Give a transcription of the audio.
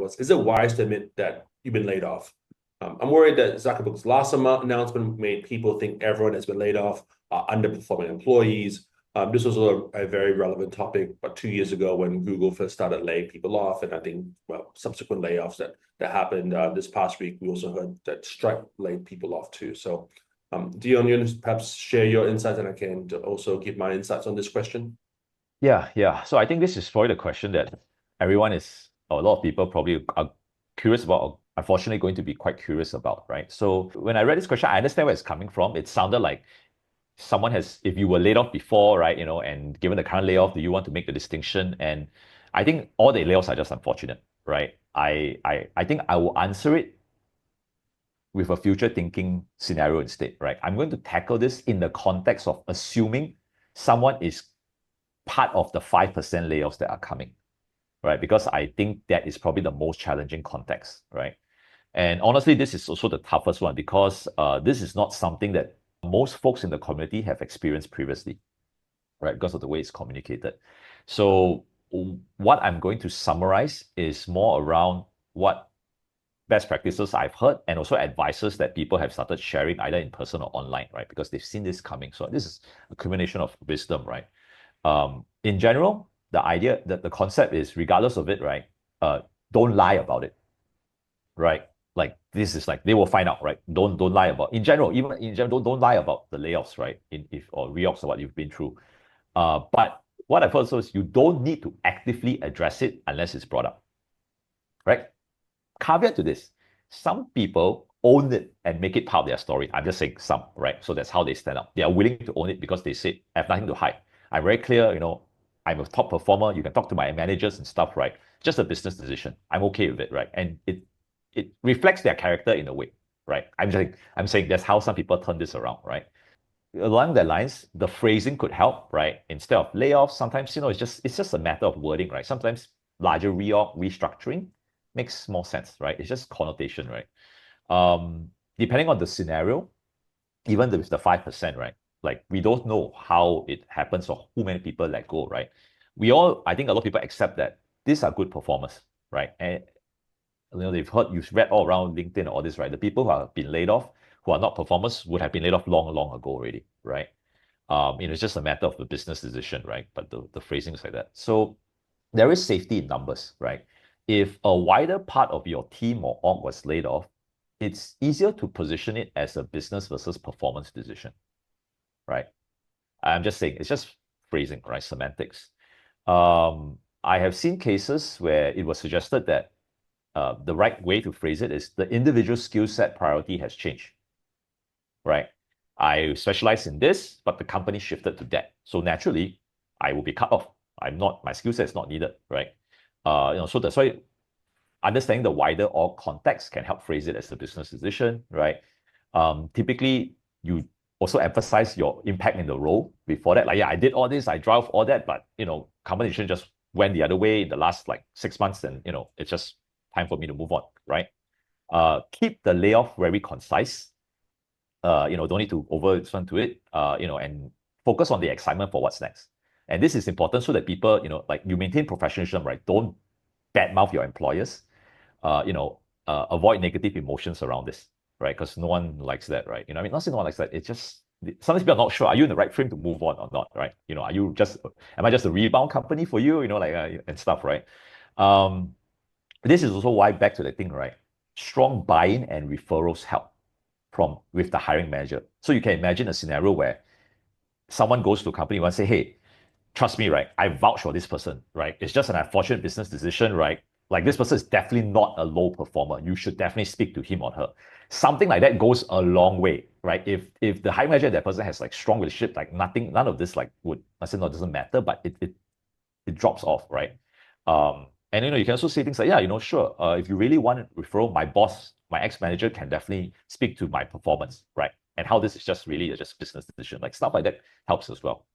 was, is it wise to admit that you've been laid off? I'm worried that Zuckerberg's last announcement made people think everyone has been laid off, underperforming employees. This was a very relevant topic, but 2 years ago when Google first started laying people off, and I think subsequent layoffs that happened this past week, we also heard that Stripe laid people off too. So, Dion, you want to perhaps share your insights, and I can also give my insights on this question. Yeah. So I think this is probably the question that everyone is, or a lot of people probably are curious about, or unfortunately going to be quite curious about, right? So when I read this question, I understand where it's coming from. It sounded like someone has, if you were laid off before, right, and given the current layoff, do you want to make the distinction? And I think all the layoffs are just unfortunate, right? I think I will answer it with a future thinking scenario instead, right? I'm going to tackle this in the context of assuming someone is part of the 5% layoffs that are coming, right? Because I think that is probably the most challenging context, right? And honestly, this is also the toughest one because this is not something that most folks in the community have experienced previously, right? Because of the way it's communicated. So what I'm going to summarize is more around what best practices I've heard and also advices that people have started sharing either in person or online, right? Because they've seen this coming. So this is a combination of wisdom, right? In general, the idea that the concept is regardless of it, right? Don't lie about it, right? Like this is like they will find out, right? Don't lie about in general, even in general, don't lie about the layoffs, right? Or reoffs or what you've been through. But what I've heard also is you don't need to actively address it unless it's brought up, right? Caveat to this: some people own it and make it part of their story. I'm just saying some, right? So that's how they stand up. They are willing to own it because they say I have nothing to hide. I'm very clear, I'm a top performer. You can talk to my managers and stuff, right? Just a business decision. I'm okay with it, right? And it reflects their character in a way, right? I'm saying that's how some people turn this around, right? Along that lines, the phrasing could help, right? Instead of layoffs, sometimes it's just a matter of wording, right? Sometimes larger restructuring makes more sense, right? It's just connotation, right? Depending on the scenario, even with the 5%, right? Like we don't know how it happens or who many people let go, right? I think a lot of people accept that these are good performers, right? And you've read all around LinkedIn and all this, right? The people who have been laid off, who are not performers, would have been laid off long ago already, right? It's just a matter of a business decision, right? But the phrasing is like that. So there is safety in numbers, right? If a wider part of your team or org was laid off, it's easier to position it as a business versus performance decision, right? I'm just saying, it's just phrasing, right? Semantics. I have seen cases where it was suggested that the right way to phrase it is the individual skill set priority has changed, right? I specialize in this, but the company shifted to that. So naturally, I will be cut off. My skill set is not needed, right? So that's why understanding the wider org context can help phrase it as a business decision, right? Typically, you also emphasize your impact in the role before that. Like, yeah, I did all this, I drove all that, but compensation just went the other way in the last 6 months, and it's just time for me to move on, right? Keep the layoff very concise. Don't need to over-respond to it, and focus on the excitement for what's next. And this is important so that people, you maintain professionalism, right? Don't badmouth your employers. Avoid negative emotions around this, right? Because no one likes that, right? Not saying no one likes that. It's just sometimes people are not sure. Are you in the right frame to move on or not, right? Am I just a rebound company for you? And stuff, right? This is also why back to the thing, right? Strong buy-in and referrals help with the hiring manager. So you can imagine a scenario where someone goes to a company and say, hey, trust me, right? I vouch for this person, right? It's just an unfortunate business decision, right? Like this person is definitely not a low performer. You should definitely speak to him or her. Something like that goes a long way, right? If the hiring manager, that person has strong relationship, none of this would, I say no, it doesn't matter, but it drops off, right? And you can also say things like, yeah, sure. If you really want a referral, my boss, my ex-manager can definitely speak to my performance, right? And how this is just really just business decision, stuff like that helps as well.